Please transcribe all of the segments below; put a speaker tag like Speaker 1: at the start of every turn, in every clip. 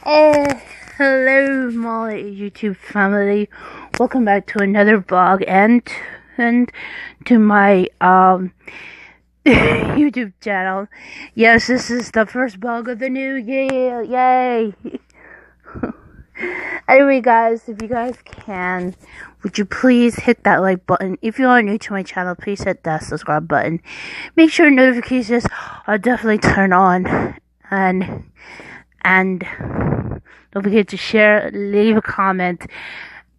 Speaker 1: Eh, Hello, my YouTube family. Welcome back to another vlog and to my YouTube channel. Yes, this is the first vlog of the new year. Yay! Anyway, guys, if you guys can, would you please hit that like button? If you are new to my channel, please hit that subscribe button. Make sure notifications are definitely turned on, and don't forget to share, leave a comment,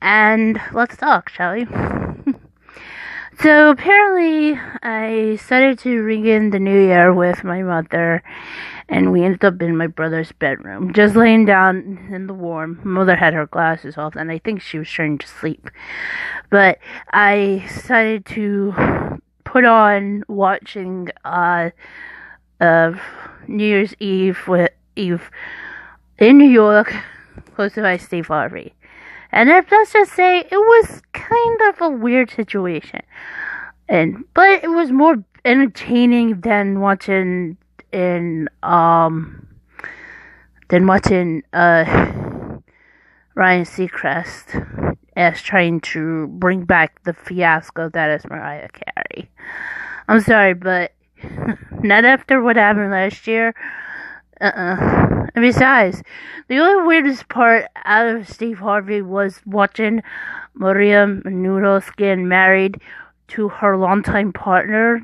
Speaker 1: and let's talk, shall we? So apparently, I started to ring in the new year with my mother, and we ended up in my brother's bedroom, just laying down in the warm. My mother had her glasses off, and I think she was trying to sleep. But I decided to put on watching New Year's Eve in New York, hosted by Steve Harvey. And let's just say it was kind of a weird situation, but it was more entertaining than watching Ryan Seacrest as trying to bring back the fiasco that is Mariah Carey. I'm sorry, but not after what happened last year. And besides, the only weirdest part out of Steve Harvey was watching Maria Menounos get married to her longtime partner.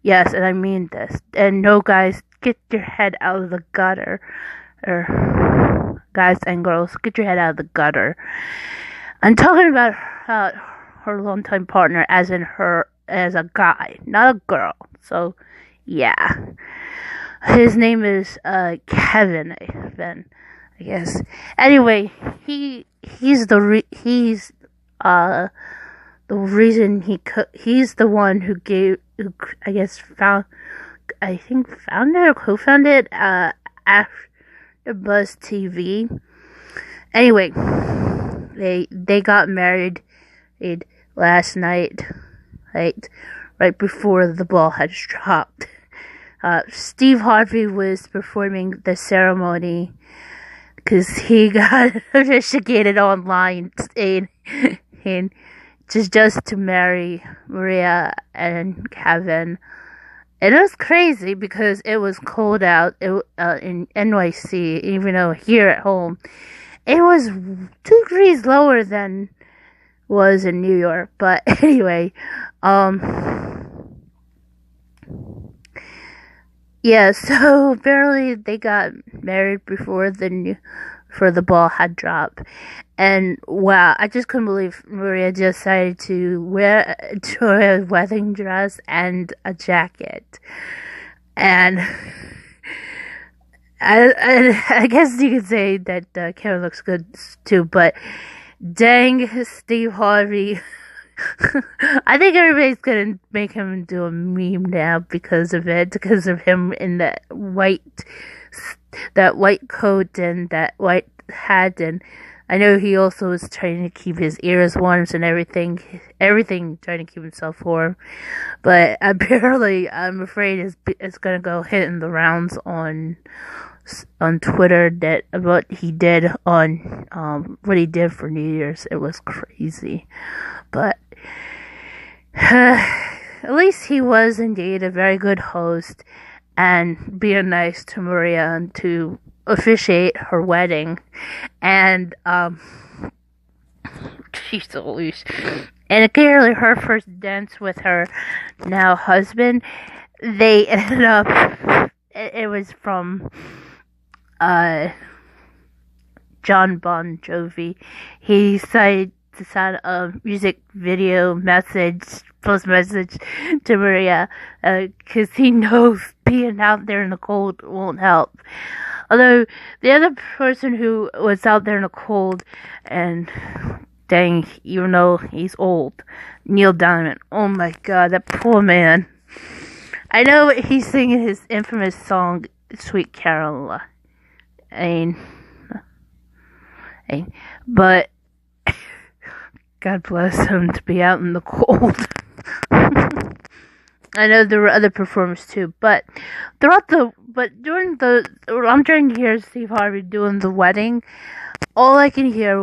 Speaker 1: Yes, and I mean this. And no, guys, get your head out of the gutter. Guys and girls, get your head out of the gutter. I'm talking about her longtime partner as a guy, not a girl. So, yeah. His name is Kevin, I guess. Anyway, he's the reason he's the one who founded or co-founded AfterBuzz TV. Anyway, they got married last night, right before the ball had dropped. Steve Harvey was performing the ceremony because he got investigated online and just to marry Maria and Kevin. And it was crazy because it was cold out in NYC, even though here at home it was 2 degrees lower than was in New York. But anyway, yeah, so apparently they got married before the ball had dropped. And wow, I just couldn't believe Maria decided to wear a wedding dress and a jacket. And I guess you could say that Karen looks good too, but dang, Steve Harvey. I think everybody's gonna make him do a meme now because of him in that white coat and that white hat, and I know he also was trying to keep his ears warm and everything trying to keep himself warm, but apparently I'm afraid it's gonna go hitting the rounds on Twitter that what he did for New Year's. It was crazy, but at least he was indeed a very good host and being nice to Maria and to officiate her wedding. And she's always, and apparently her first dance with her now husband, they ended up, it was from John Bon Jovi. He decided to send a music video post message to Maria, because he knows being out there in the cold won't help. Although the other person who was out there in the cold, and dang, even though he's old, Neil Diamond, oh my god, that poor man. I know he's singing his infamous song, Sweet Caroline. But God bless him to be out in the cold. I know there were other performers too, but throughout the but I'm trying to hear Steve Harvey doing the wedding. All I can hear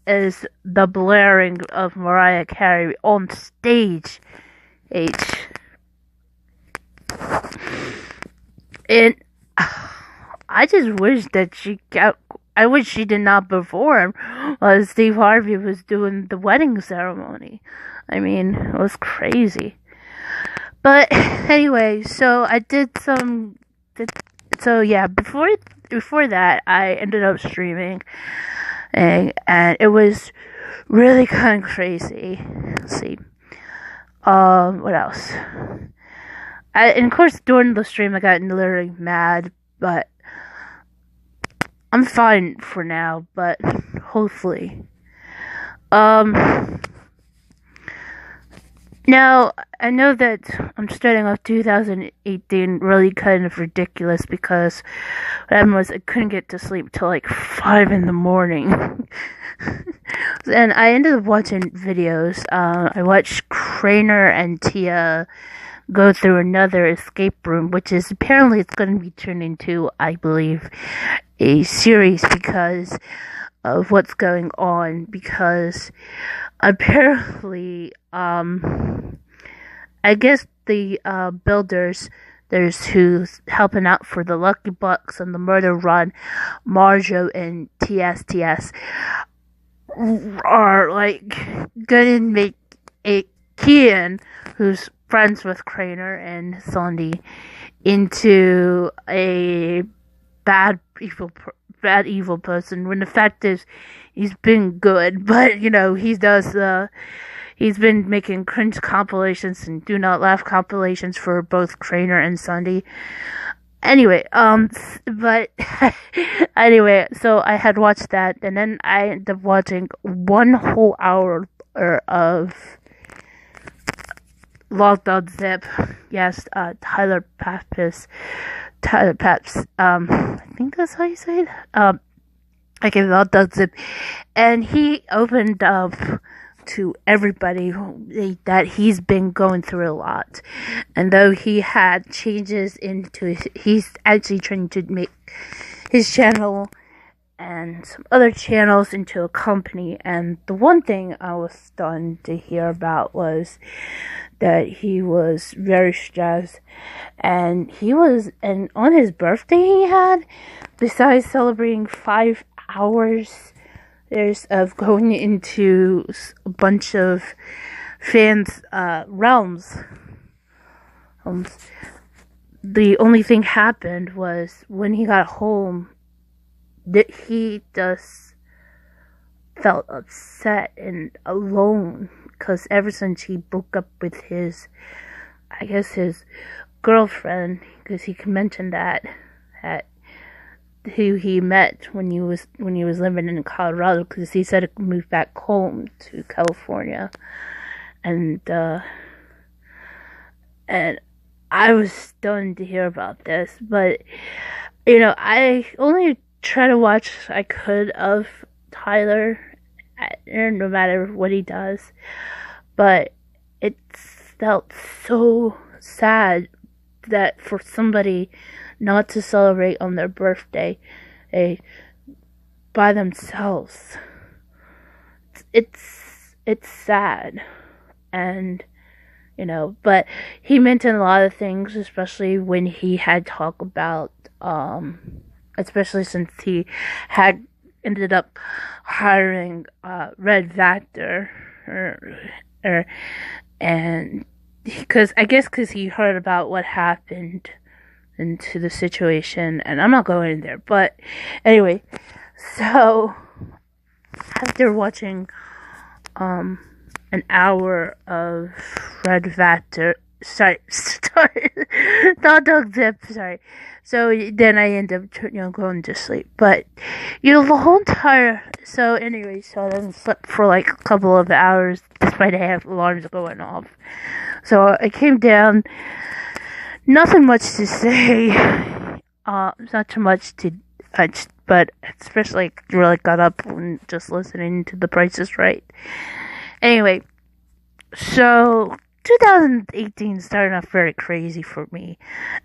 Speaker 1: is the blaring of Mariah Carey on stage. And I just wish that I wish she did not perform while Steve Harvey was doing the wedding ceremony. I mean, it was crazy. But anyway, so I did some. So yeah, before that, I ended up streaming, and it was really kind of crazy. Let's see. What else? And of course, during the stream, I got literally mad, but I'm fine for now. But hopefully, now, I know that I'm starting off 2018 really kind of ridiculous because what happened was I couldn't get to sleep till like 5 in the morning. And I ended up watching videos. I watched Crainer and Tia go through another escape room, which is apparently it's going to be turned into, I believe, a series because of what's going on. Because apparently, I guess the builders, there's who's helping out for the Lucky Bucks and the Murder Run, Marjo and TSTS, are like gonna make a Kian, who's friends with Crainer and Sandy, into a bad evil person, when the fact is he's been good, but he's been making cringe compilations and do not laugh compilations for both Crainer and Sandy. Anyway, but anyway, so I had watched that, and then I ended up watching 1 whole hour of Locked On Zip. Yes, Tyler Papps, I think that's how you say it. Okay, Locked On Zip, and he opened up to everybody that he's been going through a lot, and though he had changes into he's actually trying to make his channel and some other channels into a company. And the one thing I was stunned to hear about was that he was very stressed, and on his birthday he had, besides celebrating 5 hours of going into a bunch of fans' realms. The only thing happened was when he got home, that he just felt upset and alone, because ever since he broke up with his girlfriend, because he mentioned that who he met when he was living in Colorado, because he said he moved back home to California, and I was stunned to hear about this. But I only try to watch I could of Tyler, no matter what he does, but it felt so sad that for somebody not to celebrate on their birthday by themselves. It's sad. And but he mentioned a lot of things, especially when he had talk about especially since he had ended up hiring Red Vector, and because he heard about what happened into the situation, and I'm not going in there, but anyway, so after watching an hour of Red Vector, Dog Zip, so then I end up going to sleep, but the whole entire, so anyway, so I then slept for like a couple of hours despite having alarms going off. So I came down, nothing much to say, not too much to but especially really got up and just listening to The Price is Right. Anyway, so 2018 started off very crazy for me,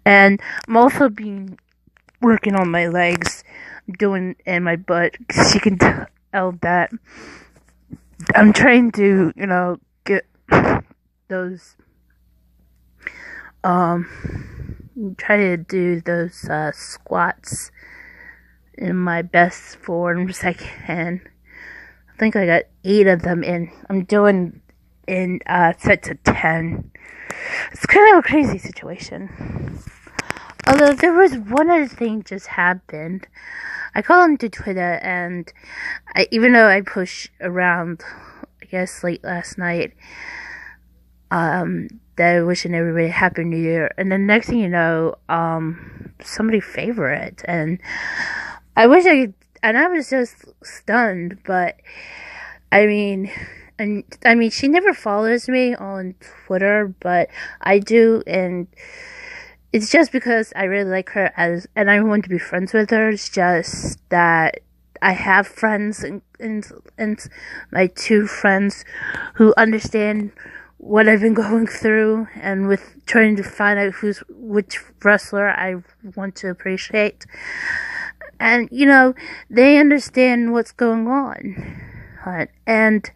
Speaker 1: and I'm also working on my legs, doing and my butt, because you can tell that I'm trying to, get those, try to do those squats in my best forms I can. I think I got 8 of them in. I'm doing in sets of 10. It's kind of a crazy situation. Although there was one other thing just happened. I called into Twitter, and even though I pushed around, I guess late last night, that wishing everybody a happy new year, and the next thing you know, somebody favored it, and I wish I could, and I was just stunned, but I mean, she never follows me on Twitter, but I do, and it's just because I really like her and I want to be friends with her. It's just that I have friends and my 2 friends who understand what I've been going through, and with trying to find out which wrestler I want to appreciate. And, they understand what's going on. And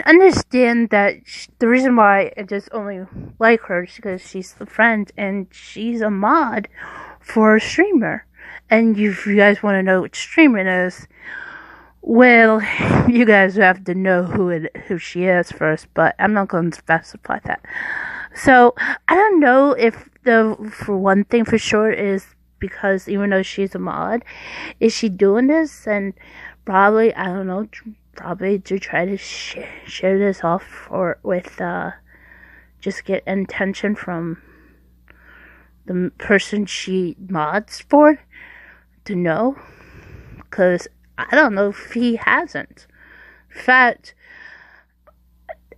Speaker 1: understand that the reason why I just only like her is because she's a friend and she's a mod for a streamer. And if you guys want to know which streamer it is, well, you guys have to know who she is first, but I'm not going to specify that. So, I don't know if for one thing for sure is because even though she's a mod, is she doing this? And probably, I don't know, probably to try to share this off with just get attention from the person she mods for to know, because I don't know if he hasn't. In fact,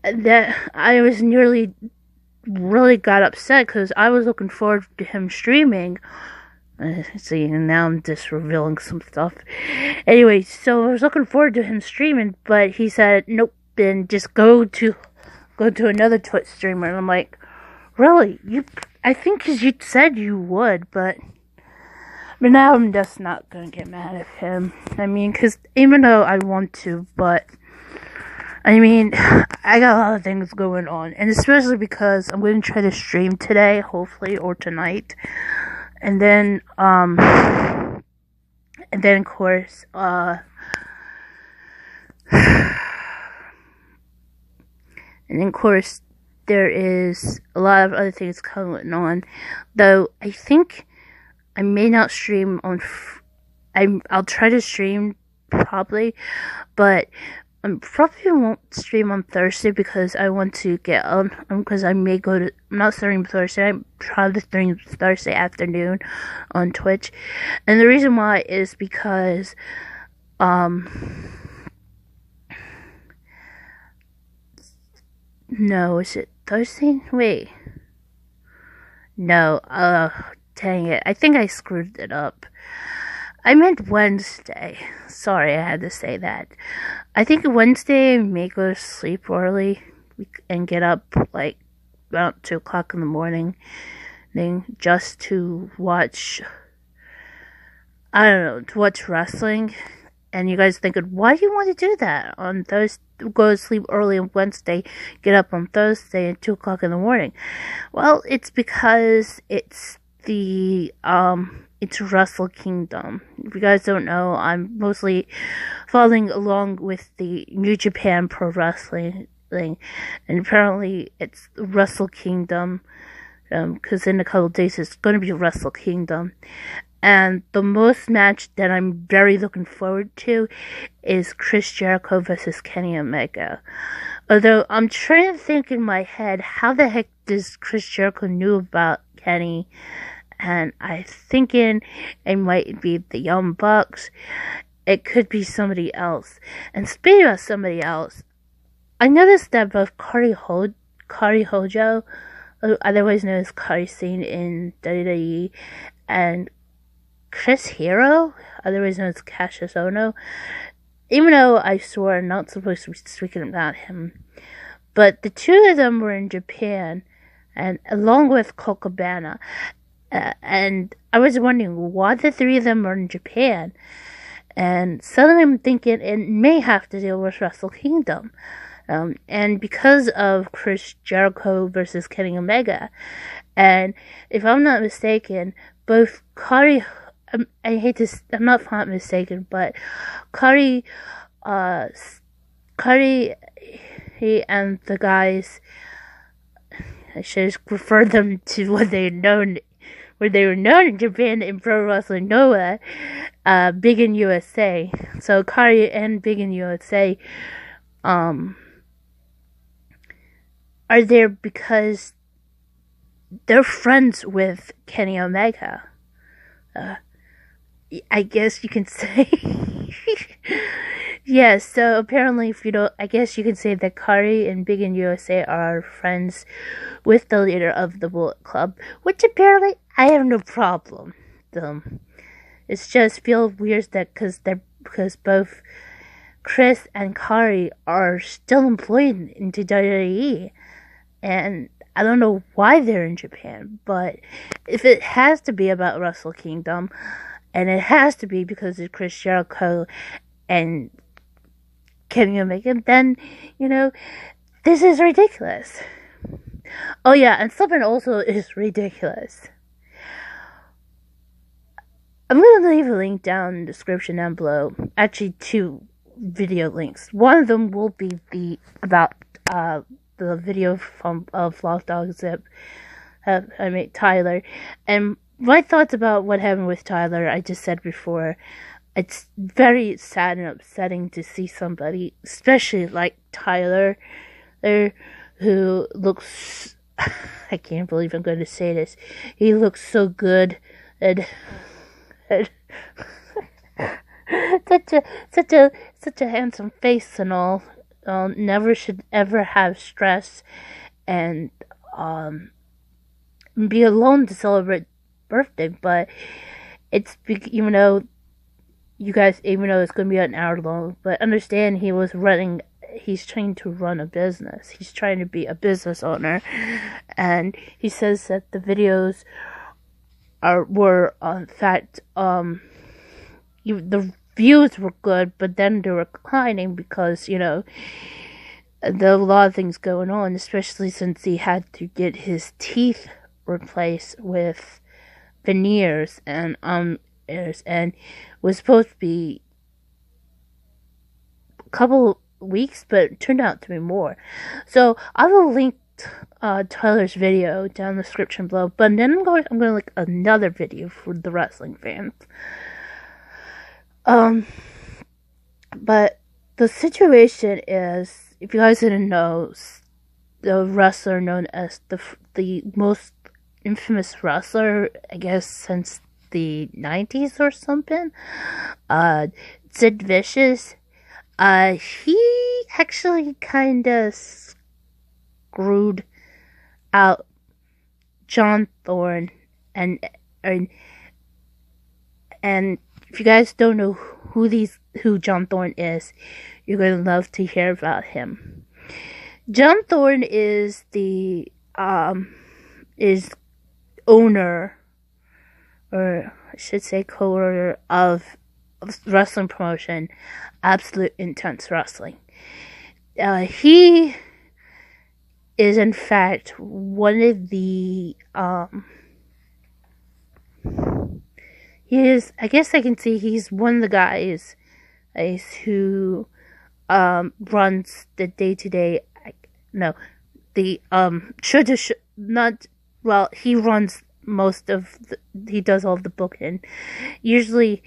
Speaker 1: that I was really got upset because I was looking forward to him streaming. See, now I'm just revealing some stuff. Anyway, so I was looking forward to him streaming, but he said, nope, then just go to another Twitch streamer. And I'm like, really? I think because you said you would, but now I'm just not going to get mad at him. I mean, because even though I want to, but I mean, I got a lot of things going on, and especially because I'm going to try to stream today, hopefully, or tonight. And then of course, there is a lot of other things going on. Though I think I may not stream on. I'll try to stream probably, but I probably won't stream on Thursday because I want to get on. Because I may go to. I'm not streaming Thursday. I'm trying to stream Thursday afternoon on Twitch, and the reason why is because, no, is it Thursday? Wait, no. Dang it! I think I screwed it up. I meant Wednesday. Sorry, I had to say that. I think Wednesday I may go to sleep early and get up like about 2 o'clock in the morning, then just to watch. I don't know, to watch wrestling. And you guys thinking, why do you want to do that on Thursday? Go to sleep early on Wednesday, get up on Thursday at 2 o'clock in the morning. Well, it's because it's it's Wrestle Kingdom. If you guys don't know, I'm mostly following along with the New Japan Pro Wrestling thing, and apparently it's Wrestle Kingdom, because in a couple of days it's going to be Wrestle Kingdom. And the most match that I'm very looking forward to is Chris Jericho versus Kenny Omega. Although I'm trying to think in my head, how the heck does Chris Jericho knew about Kenny? And I'm thinking it might be the Young Bucks. It could be somebody else. And speaking of somebody else, I noticed that both Kari Hojo, otherwise known as Kari Sane in WWE, and Chris Hero, otherwise known as Cassius Ohno, even though I swore I'm not supposed to be speaking about him, But the two of them were in Japan, and along with Kokobana. And I was wondering why the three of them are in Japan. And suddenly I'm thinking it may have to deal with Wrestle Kingdom. And because of Chris Jericho versus Kenny Omega. And if I'm not mistaken, both Kari, I'm not mistaken, but Kari, he and the guys, I should refer them to what they were known in Japan in Pro Wrestling Noah, Big in USA. So Kari and Big in USA, are there because they're friends with Kenny Omega. I guess you can say. Yeah, so apparently if you don't, I guess you can say that Kari and Big in USA are friends with the leader of the Bullet Club, which apparently I have no problem with them. It just feels weird that because both Chris and Kari are still employed into WWE, and I don't know why they're in Japan, but if it has to be about Wrestle Kingdom, and it has to be because of Chris Jericho and Kenny Omega, then, this is ridiculous. Oh yeah, and something also is ridiculous. I'm going to leave a link down in the description down below. Actually, 2 video links. One of them will be about the video of Lost Dog Zip. I made Tyler, and my thoughts about what happened with Tyler. I just said before, it's very sad and upsetting to see somebody, especially like Tyler, who looks. I can't believe I'm going to say this. He looks so good and such a handsome face and all. Never should ever have stress and be alone to celebrate birthday. But it's even though it's going to be an hour long, but understand he's trying to run a business. He's trying to be a business owner, and he says that the videos were in fact the views were good, but then they were declining because there are a lot of things going on, especially since he had to get his teeth replaced with veneers and and was supposed to be a couple weeks, but it turned out to be more. So I will link Tyler's video down in the description below, but then I'm going to link another video for the wrestling fans. But the situation is, if you guys didn't know, the wrestler known as the most infamous wrestler, I guess, since the 90s or something, Sid Vicious, he actually kind of screwed out John Thorne, and if you guys don't know who John Thorne is, you're gonna love to hear about him. John Thorne is the owner, or I should say co-owner of wrestling promotion Absolute Intense Wrestling. He is in fact one of the I guess I can say he's one of the guys who runs the day-to-day, he runs most of he does all the booking. Usually,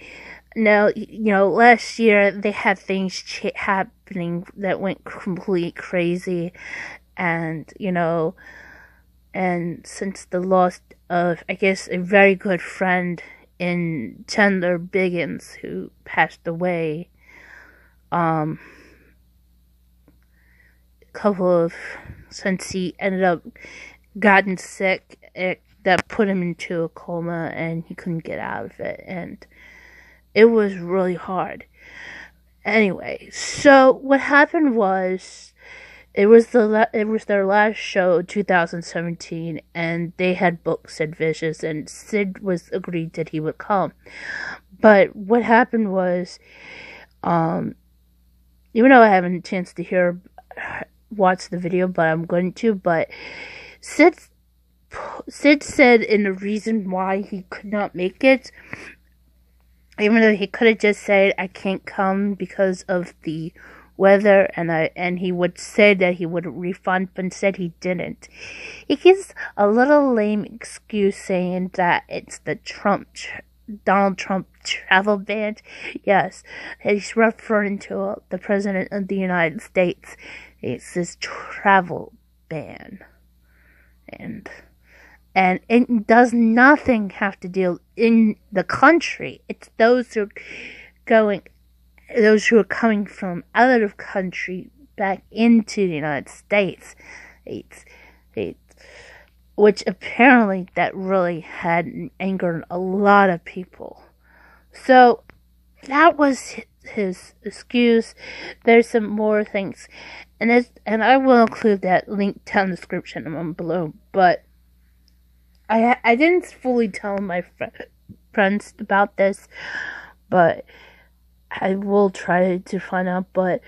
Speaker 1: last year they had things happening that went completely crazy, and since the loss of, I guess, a very good friend in Chandler Biggins, who passed away, since he ended up gotten sick, that put him into a coma and he couldn't get out of it, and it was really hard. Anyway, so what happened was, it was their last show, 2017, and they had booked Sid Vicious, and Sid was agreed that he would come. But what happened was, even though I haven't a chance to watch the video, but I'm going to. But Sid said in the reason why he could not make it, even though he could have just said I can't come because of the weather, and he would say that he would refund, but instead he didn't. He gives a little lame excuse saying that it's the Donald Trump travel ban. Yes, he's referring to the President of the United States. It's his travel ban. And it does nothing have to deal in the country. It's those who are coming from out of country back into the United States. Which apparently that really had angered a lot of people. So that was his excuse. There's some more things, and I will include that link down in the description below. But I didn't fully tell my friends about this, but I will try to find out. But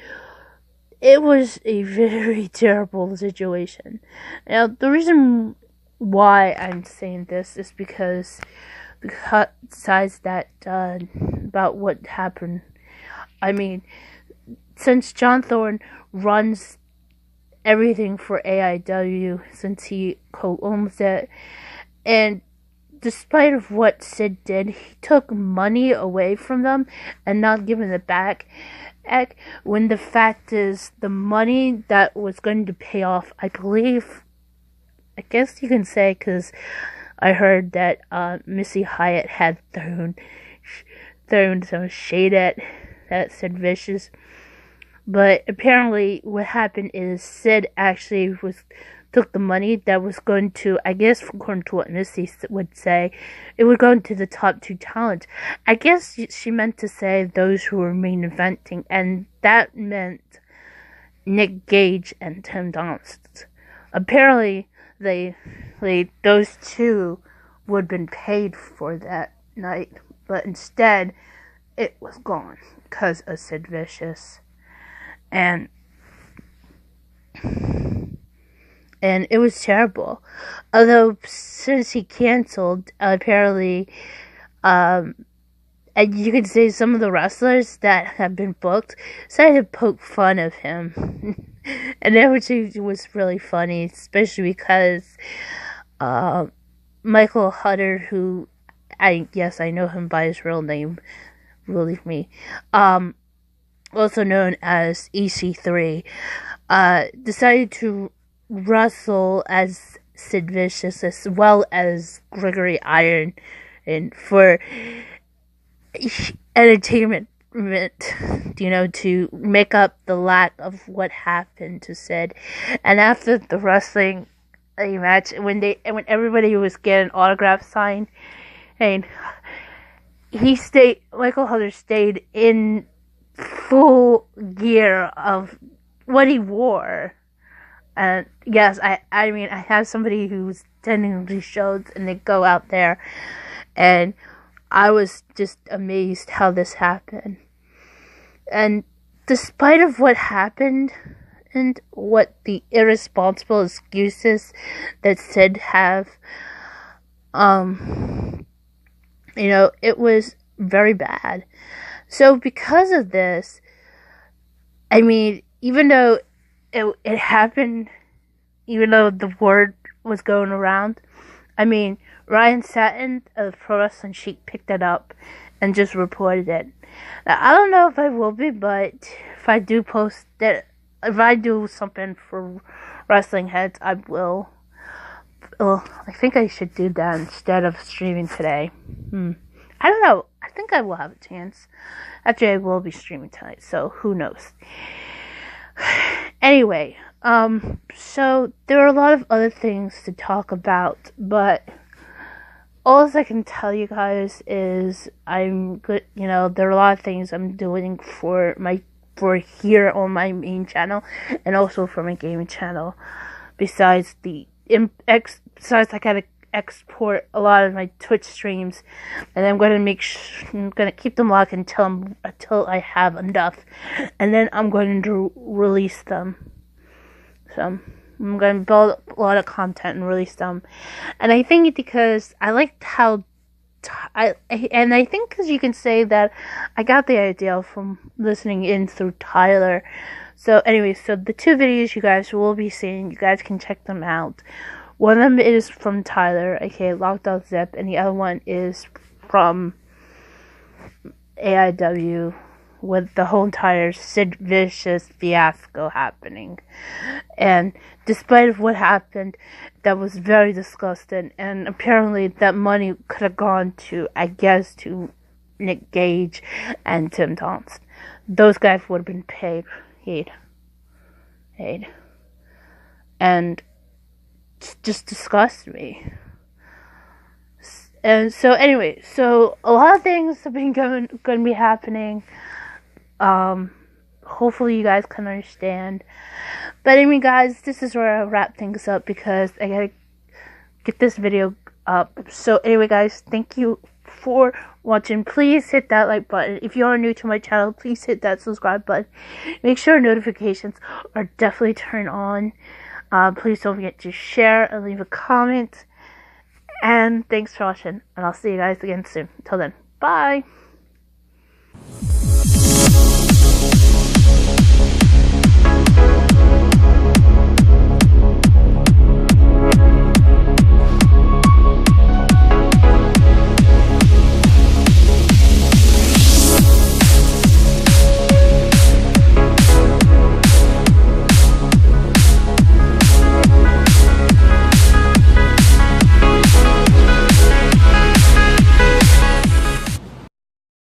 Speaker 1: it was a very terrible situation. Now, the reason why I'm saying this is because besides that, about what happened, I mean, since John Thorne runs everything for AIW, since he co-owns it, and despite of what Sid did, he took money away from them and not giving it back. When the fact is, the money that was going to pay off, I guess you can say, because I heard that Missy Hyatt had thrown some shade at Sid Vicious. But apparently what happened is Sid actually took the money that was going to, I guess according to what Missy would say, it would go into the top 2 talents. I guess she meant to say those who were main eventing, and that meant Nick Gage and Tim Donst. Apparently those two would have been paid for that night, but instead it was gone because of Sid Vicious. And it was terrible. Although since he canceled, apparently, and you could say some of the wrestlers that have been booked started to poke fun of him. And that was really funny, especially because Michael Hutter, who I know him by his real name, believe me, also known as EC3, decided to wrestle as Sid Vicious as well as Gregory Iron, and for entertainment, to make up the lack of what happened to Sid. And after the wrestling match, when everybody was getting autographs signed, and Michael Hutter stayed in full gear of what he wore. And yes, I mean, I have somebody who's attending these shows, and they go out there, and I was just amazed how this happened. And despite of what happened, and what the irresponsible excuses that Sid have, it was very bad. So because of this, I mean, even though it happened, even though the word was going around, I mean, Ryan Satin of Pro Wrestling Sheik picked it up and just reported it. Now, I don't know if I will be, but if I do if I do something for Wrestling Heads, I will. Well, I think I should do that instead of streaming today. I don't know. I think I will have a chance. Actually, I will be streaming tonight, so who knows. Anyway, so there are a lot of other things to talk about, but all I can tell you guys is I'm good. There are a lot of things I'm doing for my for here on my main channel and also for my gaming channel. Besides I gotta export a lot of my Twitch streams, and I'm gonna keep them locked until I have enough, and then I'm going to release them. So I'm going to build a lot of content and release them, and I think because I liked how I think because you can say that I got the idea from listening in through Tyler. So anyway, so the 2 videos you guys will be seeing, you guys can check them out. One of them is from Tyler, aka Lock.zip, and the other one is from AIW, with the whole entire Sid Vicious fiasco happening. And despite of what happened, that was very disgusting, and apparently that money could have gone to, I guess, to Nick Gage and Tim Thompson. Those guys would have been paid. And just disgusts me. And so anyway, so a lot of things have been going to be happening. Hopefully you guys can understand. But anyway, guys, this is where I wrap things up because I gotta get this video up. So anyway, guys, thank you for watching. Please hit that like button. If you are new to my channel, please hit that subscribe button. Make sure notifications are definitely turned on. Please don't forget to share and leave a comment. And thanks for watching. And I'll see you guys again soon. Until then, bye.